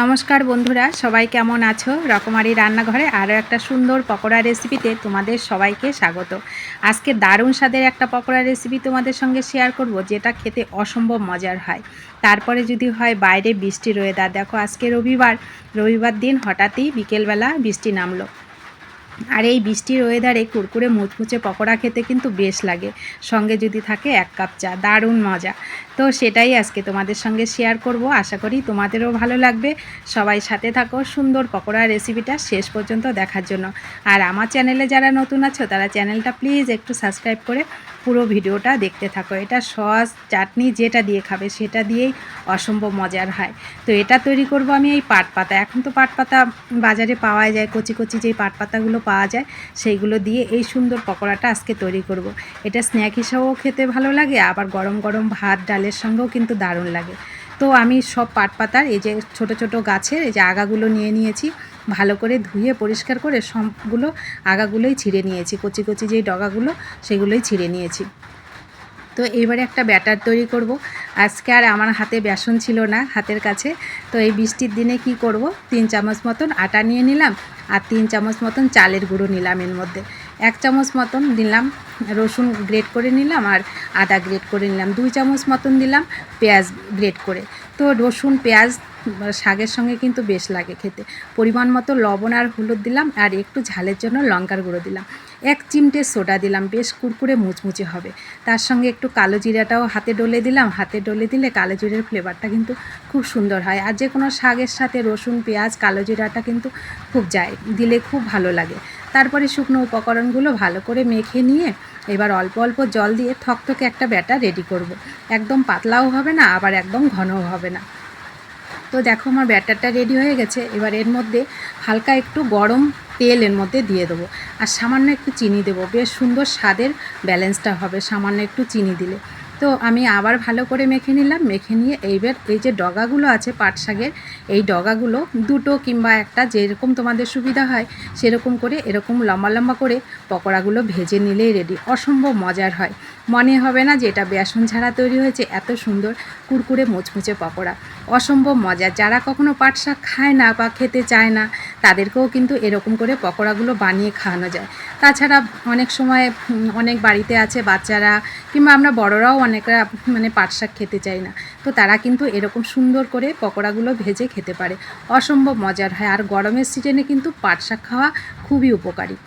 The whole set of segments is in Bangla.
নমস্কার বন্ধুরা, সবাই কেমন আছো? রকমারি রান্নাঘরে আরও একটা সুন্দর পকোড়া রেসিপিতে তোমাদের সবাইকে স্বাগত। আজকে দারুণ স্বাদের একটা পকোড়া রেসিপি তোমাদের সঙ্গে শেয়ার করব, যেটা খেতে অসম্ভব মজার হয়। তারপরে যদি হয় বাইরে বৃষ্টির ওয়েদার, দেখো আজকে রবিবার দিন হঠাৎই বিকেলবেলা বৃষ্টি নামলো। আর এই বৃষ্টির ওয়েদারে কুরকুরে মুচমুচে পকোড়া খেতে কিন্তু বেশ লাগে, সঙ্গে যদি থাকে 1 কাপ চা, দারুণ মজা। তো সেটাই আজকে তোমাদের সঙ্গে শেয়ার করব, আশা করি তোমাদেরও ভালো লাগবে। সবাই সাথে থাকো সুন্দর পকোড়া রেসিপিটা শেষ পর্যন্ত দেখার জন্য। আর আমার চ্যানেলে যারা নতুন আছো তারা চ্যানেলটা প্লিজ একটু সাবস্ক্রাইব করে পুরো ভিডিওটা দেখতে থাকো। এটা সস চাটনি যেটা দিয়ে খাবে সেটা দিয়েই অসম্ভব মজার হয়। তো এটা তৈরি করব আমি এই পাট পাতা। এখন তো পাট পাতা বাজারে পাওয়া যায়, কচি কচি যেই পাট পাতাগুলো পাওয়া যায় সেইগুলো দিয়ে এই সুন্দর পকোড়াটা আজকে তৈরি করব। এটা স্ন্যাক হিসাবেও খেতে ভালো লাগে, আবার গরম গরম ভাত ডালের সঙ্গেও কিন্তু দারুণ লাগে। তো আমি সব পাট পাতার এই যে ছোট ছোট গাছের এই যে আগাগুলো নিয়ে নিয়েছি, ভালো করে ধুয়ে পরিষ্কার করে সবগুলো আগাগুলোই ছিঁড়ে নিয়েছি, কচি কচি যেই ডগাগুলো সেগুলোই ছিঁড়ে নিয়েছি। তো এইবারে একটা ব্যাটার তৈরি করব। আজকে আর আমার হাতে বেসন ছিল না হাতের কাছে, তো এই বৃষ্টির দিনে কি করব, 3 চামচ মতন আটা নিয়ে নিলাম আর 3 চামচ মতন চালের গুঁড়ো নিলাম। এর মধ্যে 1 চামচ মতন দিলাম রসুন গ্রেট করে নিলাম আর আদা গ্রেট করে নিলাম, 2 চামচ মতন দিলাম পেঁয়াজ গ্রেট করে। তো রসুন পেঁয়াজ শাকের সঙ্গে কিন্তু বেশ লাগে খেতে। পরিমাণ মতো লবণ আর হলুদ দিলাম, আর একটু ঝালের জন্য লঙ্কার গুঁড়ো দিলাম, 1 চিমটে সোডা দিলাম, বেশ কুরকুরে মুচমুচে হবে। তার সঙ্গে একটু কালো জিরাটাও হাতে ডলে দিলাম, হাতে ডলে দিলে কালো জিরের ফ্লেভারটা কিন্তু খুব সুন্দর হয়। আর যে কোনো শাকের সাথে রসুন পেঁয়াজ কালো জিরাটা কিন্তু খুব যায়, দিলে খুব ভালো লাগে। তারপরে শুকনো উপকরণগুলো ভালো করে মেখে নিয়ে এবার অল্প অল্প জল দিয়ে থকথকে একটা ব্যাটার রেডি করব। একদম পাতলাও হবে না, আবার একদম ঘনও হবে না। তো দেখো আমার ব্যাটারটা রেডি হয়ে গেছে। এবার এর মধ্যে হালকা একটু গরম তেল এর মধ্যে দিয়ে দেবো, আর সামান্য একটু চিনি দেবো, বেশ সুন্দর স্বাদের ব্যালেন্সটা হবে সামান্য একটু চিনি দিলে। তো আমি আবার ভালো করে মেখে নিলাম, মেখে নিয়ে এইবার এই যে ডগাগুলো আছে পাট শাকের, এই ডগাগুলো দুটো কিংবা একটা যেরকম তোমাদের সুবিধা হয় সেরকম করে এরকম লম্বা লম্বা করে পকোড়াগুলো ভেজে নিলেই রেডি। অসম্ভব মজার হয়, মনে হবে না যে এটা বেসন ছাড়া তৈরি হয়েছে। এত সুন্দর কুরকুরে মুচমুচে পকোড়া, অসম্ভব মজার। যারা কখনো পাট শাক খায় না বা খেতে চায় না তাদেরকেও কিন্তু এরকম করে পকোড়াগুলো বানিয়ে খাওয়ানো যায়। তাছাড়া অনেক সময় অনেক বাড়িতে আছে বাচ্চারা কিংবা আমরা বড়রাও অনেকরা পাট শাক খেতে চাই না, তো তারা কিন্তু এরকম সুন্দর করে পকোড়াগুলো ভেজে খেতে পারে, অসম্ভব মজার হয়। আর গরমের সিজনে কিন্তু পাট শাক খাওয়া খুবই উপকারী।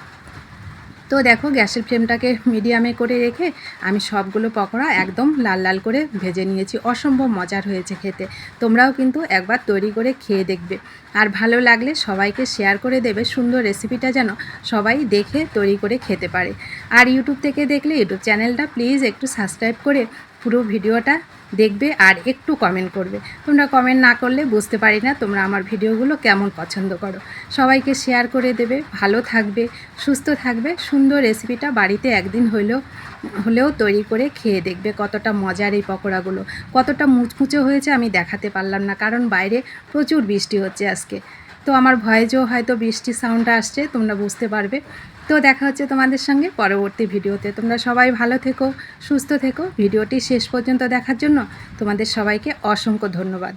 তো দেখো গ্যাসের ফ্লেমটাকে মিডিয়ামে করে রেখে আমি সবগুলো পকোড়া একদম লাল লাল করে ভেজে নিয়েছি, অসম্ভব মজার হয়েছে খেতে। তোমরাও কিন্তু একবার তৈরি করে খেয়ে দেখবে, আর ভালো লাগলে সবাইকে শেয়ার করে দেবে। সুন্দর রেসিপিটা যেন সবাই দেখে তৈরি করে খেতে পারে। আর ইউটিউব থেকে দেখলে ইউটিউব চ্যানেলটা প্লিজ একটু সাবস্ক্রাইব করে পুরো ভিডিওটা দেখবে আর একটু কমেন্ট করবে। তোমরা কমেন্ট না করলে বুঝতে পারি না তোমরা আমার ভিডিওগুলো কেমন পছন্দ করো। সবাইকে শেয়ার করে দেবে, ভালো থাকবে, সুস্থ থাকবে। সুন্দর রেসিপিটা বাড়িতে একদিন হলেও তৈরি করে খেয়ে দেখবে কতটা মজার এই পকোড়াগুলো। কতটা মুচমুচে হয়েছে আমি দেখাতে পারলাম না, কারণ বাইরে প্রচুর বৃষ্টি হচ্ছে আজকে। তো আমার ভয়েসেও হয়তো বৃষ্টির সাউন্ডটা আসছে, তোমরা বুঝতে পারবে। তো দেখা হচ্ছে তোমাদের সঙ্গে পরবর্তী ভিডিওতে। তোমরা সবাই ভালো থেকো, সুস্থ থেকো। ভিডিওটি শেষ পর্যন্ত দেখার জন্য তোমাদের সবাইকে অসংখ্য ধন্যবাদ।